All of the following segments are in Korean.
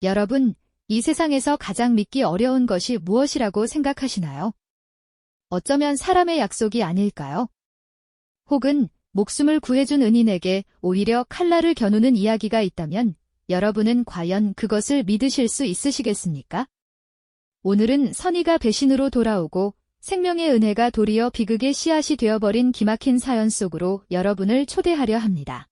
여러분, 이 세상에서 가장 믿기 어려운 것이 무엇이라고 생각하시나요? 어쩌면 사람의 약속이 아닐까요? 혹은 목숨을 구해준 은인에게 오히려 칼날을 겨누는 이야기가 있다면 여러분은 과연 그것을 믿으실 수 있으시겠습니까? 오늘은 선의가 배신으로 돌아오고 생명의 은혜가 도리어 비극의 씨앗이 되어버린 기막힌 사연 속으로 여러분을 초대하려 합니다.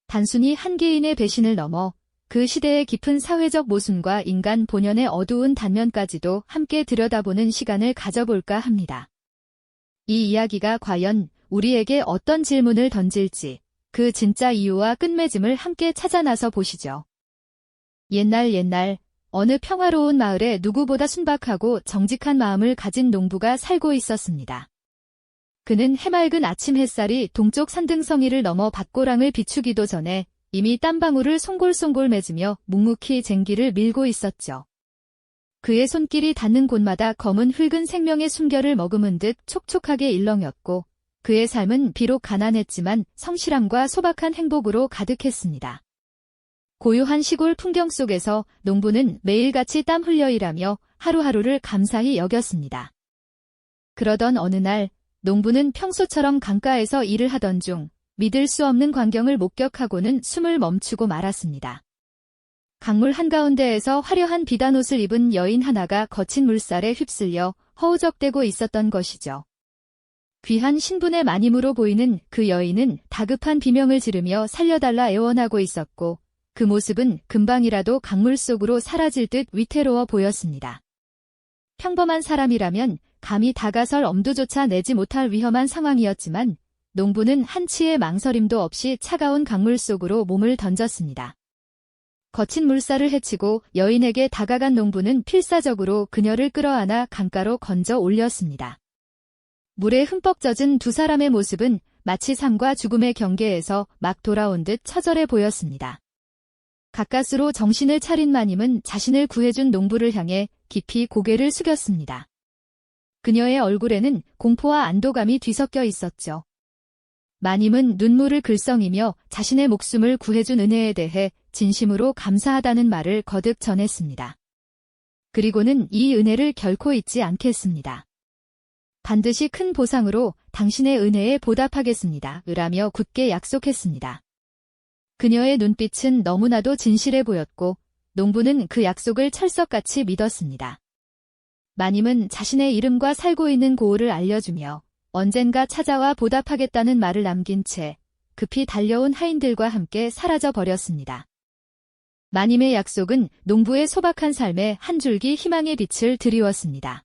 단순히 한 개인의 배신을 넘어 그 시대의 깊은 사회적 모순과 인간 본연의 어두운 단면까지도 함께 들여다보는 시간을 가져볼까 합니다. 이 이야기가 과연 우리에게 어떤 질문을 던질지 그 진짜 이유와 끝맺음을 함께 찾아 나서 보시죠. 옛날 어느 평화로운 마을에 누구보다 순박하고 정직한 마음을 가진 농부가 살고 있었습니다. 그는 해맑은 아침 햇살이 동쪽 산등성이를 넘어 밭고랑을 비추기도 전에 이미 땀방울을 송골송골 맺으며 묵묵히 쟁기를 밀고 있었죠. 그의 손길이 닿는 곳마다 검은 흙은 생명의 숨결을 머금은 듯 촉촉하게 일렁였고 그의 삶은 비록 가난했지만 성실함과 소박한 행복으로 가득했습니다. 고요한 시골 풍경 속에서 농부는 매일같이 땀 흘려 일하며 하루하루를 감사히 여겼습니다. 그러던 어느 날 농부는 평소처럼 강가에서 일을 하던 중 믿을 수 없는 광경을 목격하고는 숨을 멈추고 말았습니다. 강물 한가운데에서 화려한 비단옷을 입은 여인 하나가 거친 물살에 휩쓸려 허우적대고 있었던 것이죠. 귀한 신분의 마님으로 보이는 그 여인은 다급한 비명을 지르며 살려달라 애원하고 있었고 그 모습은 금방이라도 강물 속으로 사라질 듯 위태로워 보였습니다. 평범한 사람이라면 감히 다가설 엄두조차 내지 못할 위험한 상황이었지만 농부는 한치의 망설임도 없이 차가운 강물 속으로 몸을 던졌습니다. 거친 물살을 헤치고 여인에게 다가간 농부는 필사적으로 그녀를 끌어안아 강가로 건져 올렸습니다. 물에 흠뻑 젖은 두 사람의 모습은 마치 삶과 죽음의 경계에서 막 돌아온 듯 처절해 보였습니다. 가까스로 정신을 차린 마님은 자신을 구해준 농부를 향해 깊이 고개를 숙였습니다. 그녀의 얼굴에는 공포와 안도감이 뒤섞여 있었죠. 마님은 눈물을 글썽이며 자신의 목숨을 구해준 은혜에 대해 진심으로 감사하다는 말을 거듭 전했습니다. 그리고는 이 은혜를 결코 잊지 않겠습니다. 반드시 큰 보상으로 당신의 은혜에 보답하겠습니다. 으라며 굳게 약속했습니다. 그녀의 눈빛은 너무나도 진실해 보였고 농부는 그 약속을 철석같이 믿었습니다. 마님은 자신의 이름과 살고 있는 고을을 알려주며 언젠가 찾아와 보답하겠다는 말을 남긴 채 급히 달려온 하인들과 함께 사라져 버렸습니다. 마님의 약속은 농부의 소박한 삶에 한 줄기 희망의 빛을 드리웠습니다.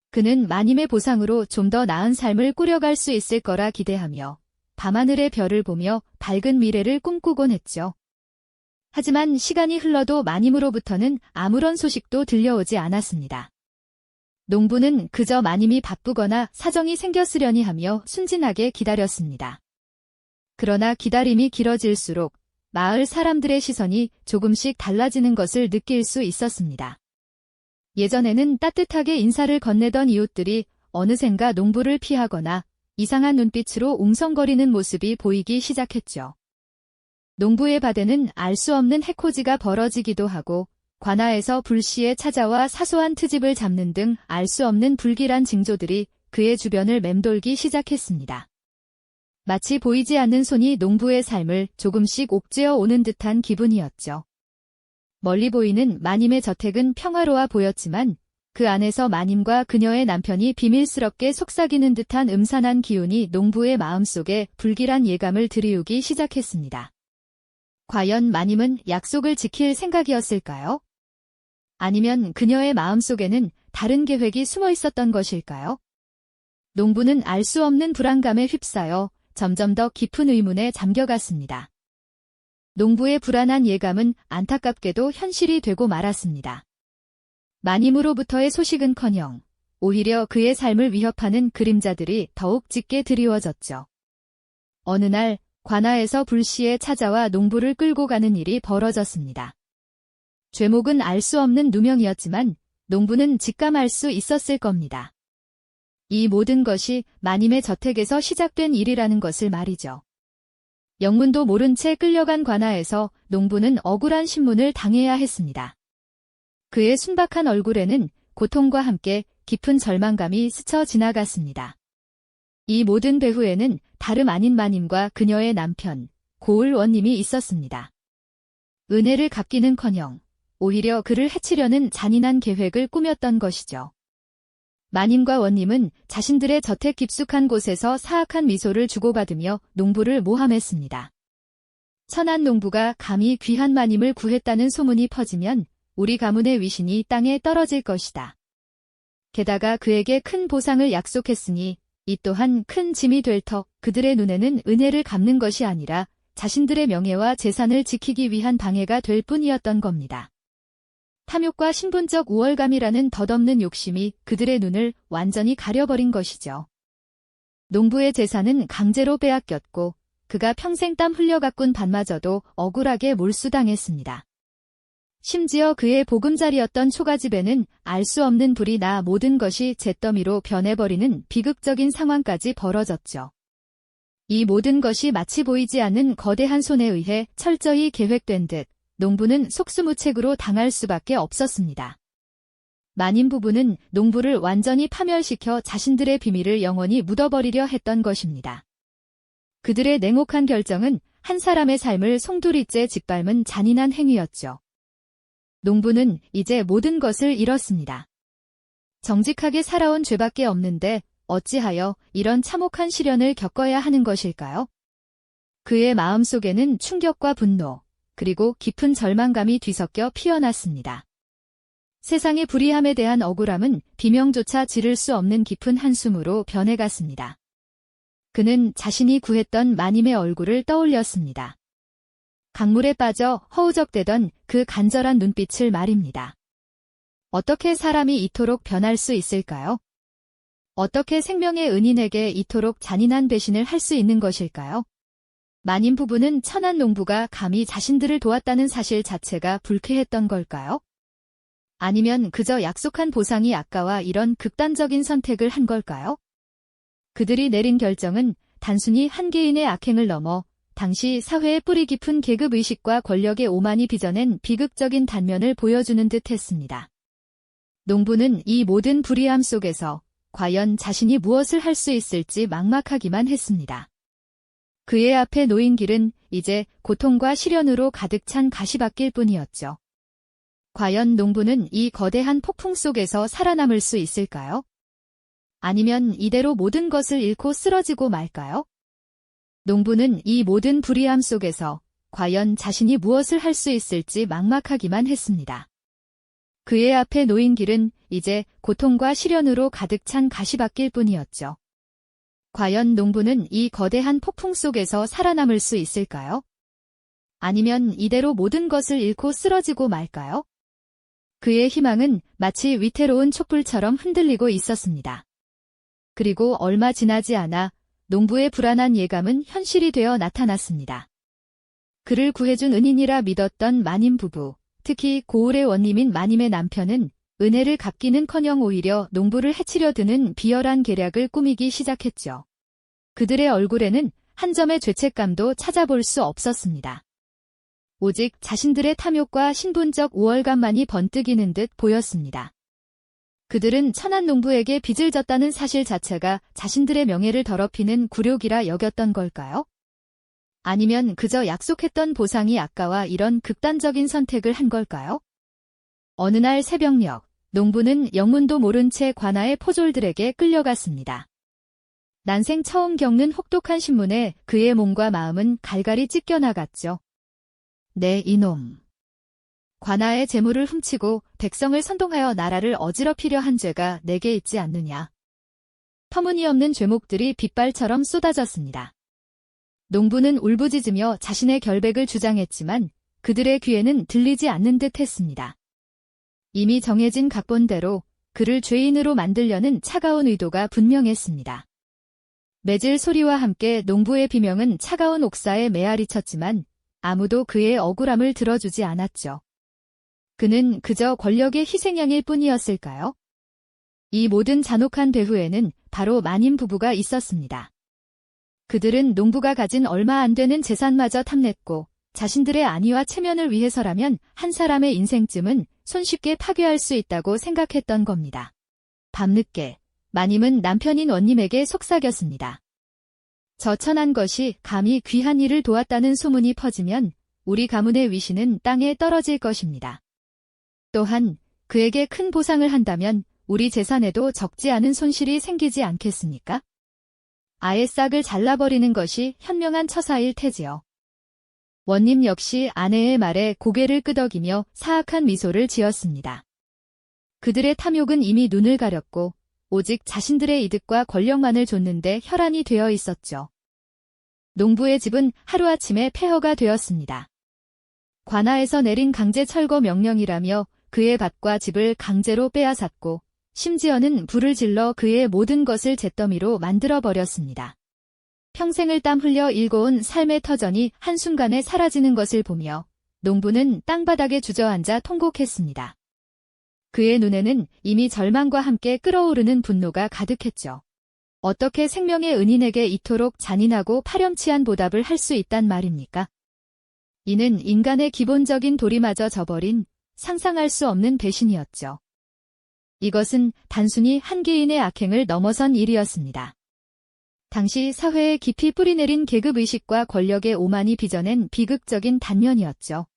그는 마님의 보상으로 좀 더 나은 삶을 꾸려갈 수 있을 거라 기대하며 밤하늘의 별을 보며 밝은 미래를 꿈꾸곤 했죠. 하지만 시간이 흘러도 마님으로부터는 아무런 소식도 들려오지 않았습니다. 농부는 그저 마님이 바쁘거나 사정이 생겼으려니 하며 순진하게 기다렸습니다. 그러나 기다림이 길어질수록 마을 사람들의 시선이 조금씩 달라지는 것을 느낄 수 있었습니다. 예전에는 따뜻하게 인사를 건네던 이웃들이 어느샌가 농부를 피하거나 이상한 눈빛으로 웅성거리는 모습이 보이기 시작했죠. 농부의 밭에는 알 수 없는 해코지가 벌어지기도 하고 관아에서 불시에 찾아와 사소한 트집을 잡는 등 알 수 없는 불길한 징조들이 그의 주변을 맴돌기 시작했습니다. 마치 보이지 않는 손이 농부의 삶을 조금씩 옥죄어 오는 듯한 기분이었죠. 멀리 보이는 마님의 저택은 평화로워 보였지만 그 안에서 마님과 그녀의 남편이 비밀스럽게 속삭이는 듯한 음산한 기운이 농부의 마음속에 불길한 예감을 드리우기 시작했습니다. 과연 마님은 약속을 지킬 생각이었을까요? 아니면 그녀의 마음속에는 다른 계획이 숨어 있었던 것일까요? 농부는 알 수 없는 불안감에 휩싸여 점점 더 깊은 의문에 잠겨갔습니다. 농부의 불안한 예감은 안타깝게도 현실이 되고 말았습니다. 마님으로부터의 소식은커녕 오히려 그의 삶을 위협하는 그림자들이 더욱 짙게 드리워졌죠. 어느 날 관아에서 불시에 찾아와 농부를 끌고 가는 일이 벌어졌습니다. 죄목은 알 수 없는 누명이었지만 농부는 직감할 수 있었을 겁니다. 이 모든 것이 마님의 저택에서 시작된 일이라는 것을 말이죠. 영문도 모른 채 끌려간 관아에서 농부는 억울한 신문을 당해야 했습니다. 그의 순박한 얼굴에는 고통과 함께 깊은 절망감이 스쳐 지나갔습니다. 이 모든 배후에는 다름 아닌 마님과 그녀의 남편, 고을 원님이 있었습니다. 은혜를 갚기는커녕 오히려 그를 해치려는 잔인한 계획을 꾸몄던 것이죠. 마님과 원님은 자신들의 저택 깊숙한 곳에서 사악한 미소를 주고받으며 농부를 모함했습니다. 천한 농부가 감히 귀한 마님을 구했다는 소문이 퍼지면 우리 가문의 위신이 땅에 떨어질 것이다. 게다가 그에게 큰 보상을 약속했으니 이 또한 큰 짐이 될 터 그들의 눈에는 은혜를 갚는 것이 아니라 자신들의 명예와 재산을 지키기 위한 방해가 될 뿐이었던 겁니다. 탐욕과 신분적 우월감이라는 덧없는 욕심이 그들의 눈을 완전히 가려버린 것이죠. 농부의 재산은 강제로 빼앗겼고 그가 평생 땀 흘려 가꾼 밭마저도 억울하게 몰수당했습니다. 심지어 그의 보금자리였던 초가집에는 알 수 없는 불이 나 모든 것이 잿더미로 변해버리는 비극적인 상황까지 벌어졌죠. 이 모든 것이 마치 보이지 않는 거대한 손에 의해 철저히 계획된 듯 농부는 속수무책으로 당할 수밖에 없었습니다. 마님 부부는 농부를 완전히 파멸시켜 자신들의 비밀을 영원히 묻어버리려 했던 것입니다. 그들의 냉혹한 결정은 한 사람의 삶을 송두리째 짓밟은 잔인한 행위였죠. 농부는 이제 모든 것을 잃었습니다. 정직하게 살아온 죄밖에 없는데 어찌하여 이런 참혹한 시련을 겪어야 하는 것일까요? 그의 마음속에는 충격과 분노, 그리고 깊은 절망감이 뒤섞여 피어났습니다. 세상의 불의함에 대한 억울함은 비명조차 지를 수 없는 깊은 한숨으로 변해갔습니다. 그는 자신이 구했던 마님의 얼굴을 떠올렸습니다. 강물에 빠져 허우적대던 그 간절한 눈빛을 말입니다. 어떻게 사람이 이토록 변할 수 있을까요? 어떻게 생명의 은인에게 이토록 잔인한 배신을 할 수 있는 것일까요? 마님 부부는 천한 농부가 감히 자신들을 도왔다는 사실 자체가 불쾌했던 걸까요? 아니면 그저 약속한 보상이 아까워 이런 극단적인 선택을 한 걸까요? 그들이 내린 결정은 단순히 한 개인의 악행을 넘어 당시 사회의 뿌리 깊은 계급의식과 권력의 오만이 빚어낸 비극적인 단면을 보여주는 듯 했습니다. 농부는 이 모든 불의함 속에서 과연 자신이 무엇을 할 수 있을지 막막하기만 했습니다. 그의 앞에 놓인 길은 이제 고통과 시련으로 가득 찬 가시밭길 뿐이었죠. 과연 농부는 이 거대한 폭풍 속에서 살아남을 수 있을까요? 아니면 이대로 모든 것을 잃고 쓰러지고 말까요? 농부는 이 모든 불의함 속에서 과연 자신이 무엇을 할 수 있을지 막막하기만 했습니다. 그의 앞에 놓인 길은 이제 고통과 시련으로 가득 찬 가시밭길 뿐이었죠. 과연 농부는 이 거대한 폭풍 속에서 살아남을 수 있을까요? 아니면 이대로 모든 것을 잃고 쓰러지고 말까요? 그의 희망은 마치 위태로운 촛불처럼 흔들리고 있었습니다. 그리고 얼마 지나지 않아 농부의 불안한 예감은 현실이 되어 나타났습니다. 그를 구해준 은인이라 믿었던 마님 부부, 특히 고을의 원님인 마님의 남편은 은혜를 갚기는커녕 오히려 농부를 해치려 드는 비열한 계략을 꾸미기 시작했죠. 그들의 얼굴에는 한 점의 죄책감도 찾아볼 수 없었습니다. 오직 자신들의 탐욕과 신분적 우월감만이 번뜩이는 듯 보였습니다. 그들은 천한 농부에게 빚을 졌다는 사실 자체가 자신들의 명예를 더럽히는 굴욕이라 여겼던 걸까요? 아니면 그저 약속했던 보상이 아까워 이런 극단적인 선택을 한 걸까요? 어느 날 새벽녘, 농부는 영문도 모른 채 관아의 포졸들에게 끌려갔습니다. 난생 처음 겪는 혹독한 신문에 그의 몸과 마음은 갈갈이 찢겨나갔죠. 네, 이놈. 관아의 재물을 훔치고 백성을 선동하여 나라를 어지럽히려 한 죄가 내게 있지 않느냐. 터무니없는 죄목들이 빗발처럼 쏟아졌습니다. 농부는 울부짖으며 자신의 결백을 주장했지만 그들의 귀에는 들리지 않는 듯 했습니다. 이미 정해진 각본대로 그를 죄인으로 만들려는 차가운 의도가 분명했습니다. 매질 소리와 함께 농부의 비명은 차가운 옥사에 메아리 쳤지만 아무도 그의 억울함을 들어주지 않았죠. 그는 그저 권력의 희생양일 뿐이었을까요? 이 모든 잔혹한 배후에는 바로 마님 부부가 있었습니다. 그들은 농부가 가진 얼마 안 되는 재산마저 탐냈고 자신들의 안위와 체면을 위해서라면 한 사람의 인생쯤은 손쉽게 파괴할 수 있다고 생각했던 겁니다. 밤늦게 마님은 남편인 원님에게 속삭였습니다. 저 천한 것이 감히 귀한 일을 도왔다는 소문이 퍼지면 우리 가문의 위신은 땅에 떨어질 것입니다. 또한 그에게 큰 보상을 한다면 우리 재산에도 적지 않은 손실이 생기지 않겠습니까? 아예 싹을 잘라버리는 것이 현명한 처사일 테지요. 원님 역시 아내의 말에 고개를 끄덕이며 사악한 미소를 지었습니다. 그들의 탐욕은 이미 눈을 가렸고 오직 자신들의 이득과 권력만을 좇는데 혈안이 되어 있었죠. 농부의 집은 하루아침에 폐허가 되었습니다. 관아에서 내린 강제 철거 명령이라며 그의 밭과 집을 강제로 빼앗았고 심지어는 불을 질러 그의 모든 것을 잿더미로 만들어버렸습니다. 평생을 땀 흘려 일궈온 삶의 터전이 한순간에 사라지는 것을 보며 농부는 땅바닥에 주저앉아 통곡했습니다. 그의 눈에는 이미 절망과 함께 끓어오르는 분노가 가득했죠. 어떻게 생명의 은인에게 이토록 잔인하고 파렴치한 보답을 할 수 있단 말입니까? 이는 인간의 기본적인 도리마저 저버린 상상할 수 없는 배신이었죠. 이것은 단순히 한 개인의 악행을 넘어선 일이었습니다. 당시 사회에 깊이 뿌리내린 계급의식과 권력의 오만이 빚어낸 비극적인 단면이었죠.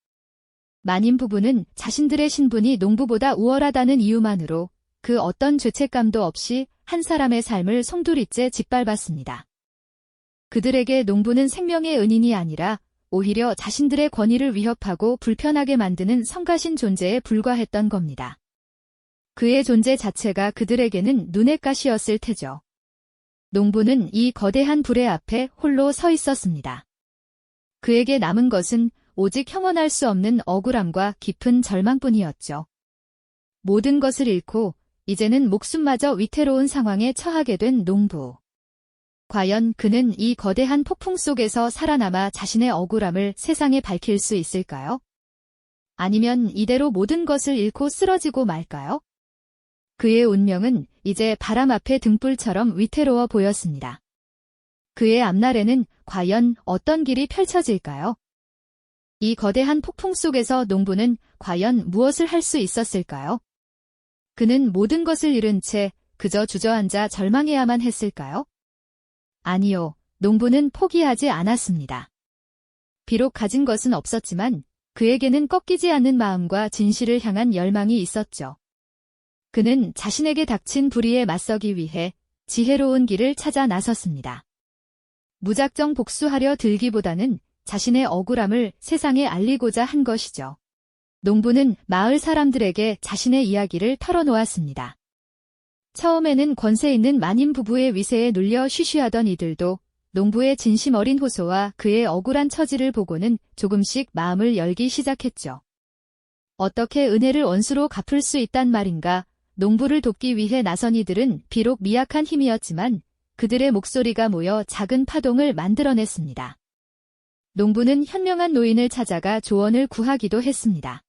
마님 부부는 자신들의 신분이 농부보다 우월하다는 이유만으로 그 어떤 죄책감도 없이 한 사람의 삶을 송두리째 짓밟았습니다. 그들에게 농부는 생명의 은인이 아니라 오히려 자신들의 권위를 위협하고 불편하게 만드는 성가신 존재에 불과했던 겁니다. 그의 존재 자체가 그들에게는 눈의 가시였을 테죠. 농부는 이 거대한 불의 앞에 홀로 서 있었습니다. 그에게 남은 것은 오직 형언할 수 없는 억울함과 깊은 절망뿐이었죠. 모든 것을 잃고 이제는 목숨마저 위태로운 상황에 처하게 된 농부. 과연 그는 이 거대한 폭풍 속에서 살아남아 자신의 억울함을 세상에 밝힐 수 있을까요? 아니면 이대로 모든 것을 잃고 쓰러지고 말까요? 그의 운명은 이제 바람 앞의 등불처럼 위태로워 보였습니다. 그의 앞날에는 과연 어떤 길이 펼쳐질까요? 이 거대한 폭풍 속에서 농부는 과연 무엇을 할 수 있었을까요? 그는 모든 것을 잃은 채 그저 주저앉아 절망해야만 했을까요? 아니요, 농부는 포기하지 않았습니다. 비록 가진 것은 없었지만 그에게는 꺾이지 않는 마음과 진실을 향한 열망이 있었죠. 그는 자신에게 닥친 불의에 맞서기 위해 지혜로운 길을 찾아 나섰습니다. 무작정 복수하려 들기보다는 자신의 억울함을 세상에 알리고자 한 것이죠. 농부는 마을 사람들에게 자신의 이야기를 털어놓았습니다. 처음에는 권세 있는 마님 부부의 위세에 눌려 쉬쉬하던 이들도 농부의 진심 어린 호소와 그의 억울한 처지를 보고는 조금씩 마음을 열기 시작했죠. 어떻게 은혜를 원수로 갚을 수 있단 말인가? 농부를 돕기 위해 나선 이들은 비록 미약한 힘이었지만 그들의 목소리가 모여 작은 파동을 만들어냈습니다. 농부는 현명한 노인을 찾아가 조언을 구하기도 했습니다.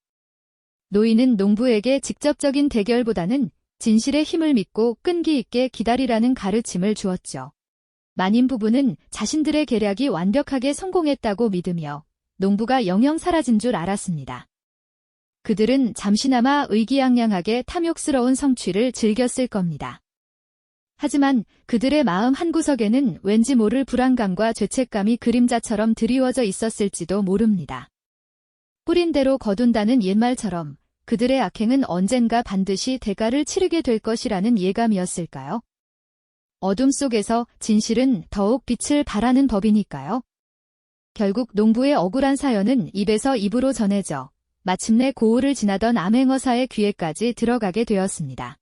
노인은 농부에게 직접적인 대결보다는 진실의 힘을 믿고 끈기 있게 기다리라는 가르침을 주었죠. 마님 부부는 자신들의 계략이 완벽하게 성공했다고 믿으며 농부가 영영 사라진 줄 알았습니다. 그들은 잠시나마 의기양양하게 탐욕스러운 성취를 즐겼을 겁니다. 하지만 그들의 마음 한구석에는 왠지 모를 불안감과 죄책감이 그림자처럼 드리워져 있었을지도 모릅니다. 뿌린 대로 거둔다는 옛말처럼 그들의 악행은 언젠가 반드시 대가를 치르게 될 것이라는 예감이었을까요? 어둠 속에서 진실은 더욱 빛을 발하는 법이니까요. 결국 농부의 억울한 사연은 입에서 입으로 전해져 마침내 고을을 지나던 암행어사의 귀에까지 들어가게 되었습니다.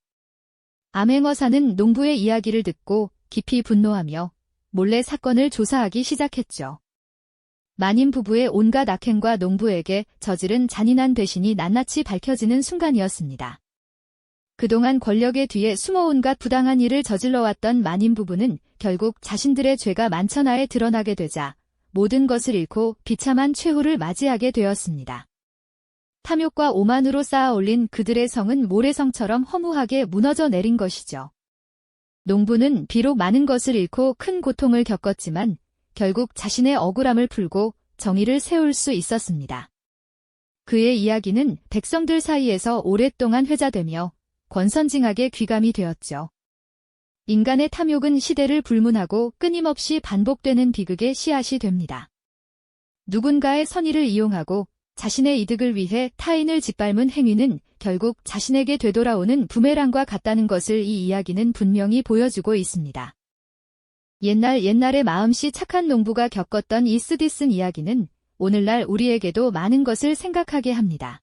암행어사는 농부의 이야기를 듣고 깊이 분노하며 몰래 사건을 조사하기 시작했죠. 마님 부부의 온갖 악행과 농부에게 저지른 잔인한 배신이 낱낱이 밝혀지는 순간이었습니다. 그동안 권력의 뒤에 숨어 온갖 부당한 일을 저질러왔던 마님 부부는 결국 자신들의 죄가 만천하에 드러나게 되자 모든 것을 잃고 비참한 최후를 맞이하게 되었습니다. 탐욕과 오만으로 쌓아올린 그들의 성은 모래성처럼 허무하게 무너져 내린 것이죠. 농부는 비록 많은 것을 잃고 큰 고통을 겪었지만 결국 자신의 억울함을 풀고 정의를 세울 수 있었습니다. 그의 이야기는 백성들 사이에서 오랫동안 회자되며 권선징악의 귀감이 되었죠. 인간의 탐욕은 시대를 불문하고 끊임없이 반복되는 비극의 씨앗이 됩니다. 누군가의 선의를 이용하고 자신의 이득을 위해 타인을 짓밟은 행위는 결국 자신에게 되돌아오는 부메랑과 같다는 것을 이 이야기는 분명히 보여주고 있습니다. 옛날에 마음씨 착한 농부가 겪었던 이 쓰디쓴 이야기는 오늘날 우리에게도 많은 것을 생각하게 합니다.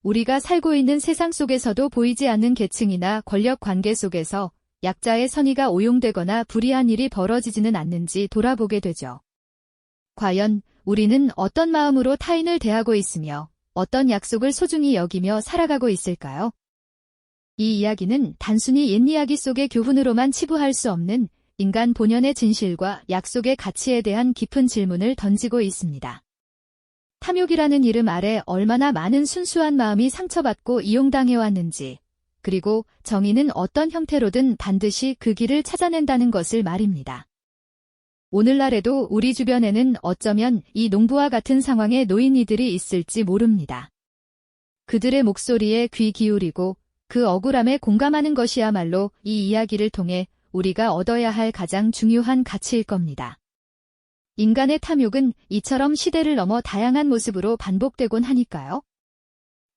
우리가 살고 있는 세상 속에서도 보이지 않는 계층이나 권력 관계 속에서 약자의 선의가 오용되거나 불의한 일이 벌어지지는 않는지 돌아보게 되죠. 과연 우리는 어떤 마음으로 타인을 대하고 있으며 어떤 약속을 소중히 여기며 살아가고 있을까요? 이 이야기는 단순히 옛이야기 속의 교훈으로만 치부할 수 없는 인간 본연의 진실과 약속의 가치에 대한 깊은 질문을 던지고 있습니다. 탐욕이라는 이름 아래 얼마나 많은 순수한 마음이 상처받고 이용당해왔는지, 그리고 정의는 어떤 형태로든 반드시 그 길을 찾아낸다는 것을 말입니다. 오늘날에도 우리 주변에는 어쩌면 이 농부와 같은 상황에 놓인 이들이 있을지 모릅니다. 그들의 목소리에 귀 기울이고 그 억울함에 공감하는 것이야말로 이 이야기를 통해 우리가 얻어야 할 가장 중요한 가치일 겁니다. 인간의 탐욕은 이처럼 시대를 넘어 다양한 모습으로 반복되곤 하니까요.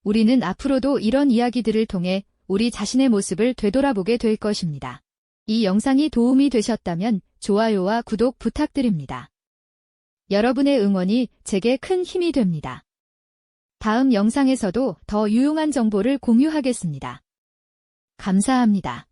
우리는 앞으로도 이런 이야기들을 통해 우리 자신의 모습을 되돌아보게 될 것입니다. 이 영상이 도움이 되셨다면 좋아요와 구독 부탁드립니다. 여러분의 응원이 제게 큰 힘이 됩니다. 다음 영상에서도 더 유용한 정보를 공유하겠습니다. 감사합니다.